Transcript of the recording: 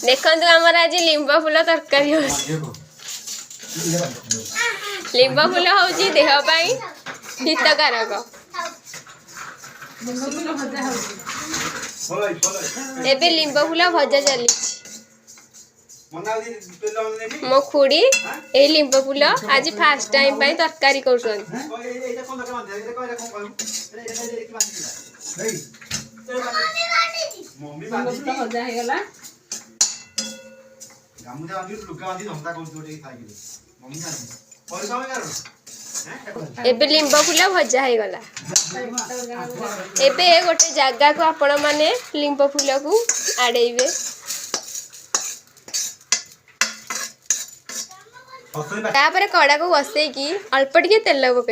देखो आमर आज लिंब फूल तरकारी लिंब फूल हूँ देहपाई हितकारक एबे लिंब फूल भजा चली मो खुड़ी ए लिंब फूल आज फास्ट टाइम पाई तरकारी कर एबे लिंब फूल भजा हो गला एबे गोटे जगह को आपण माने लिंब फूल को आड़ेबे तापर कड़ा को बसई की अल्प टिके तेल पकई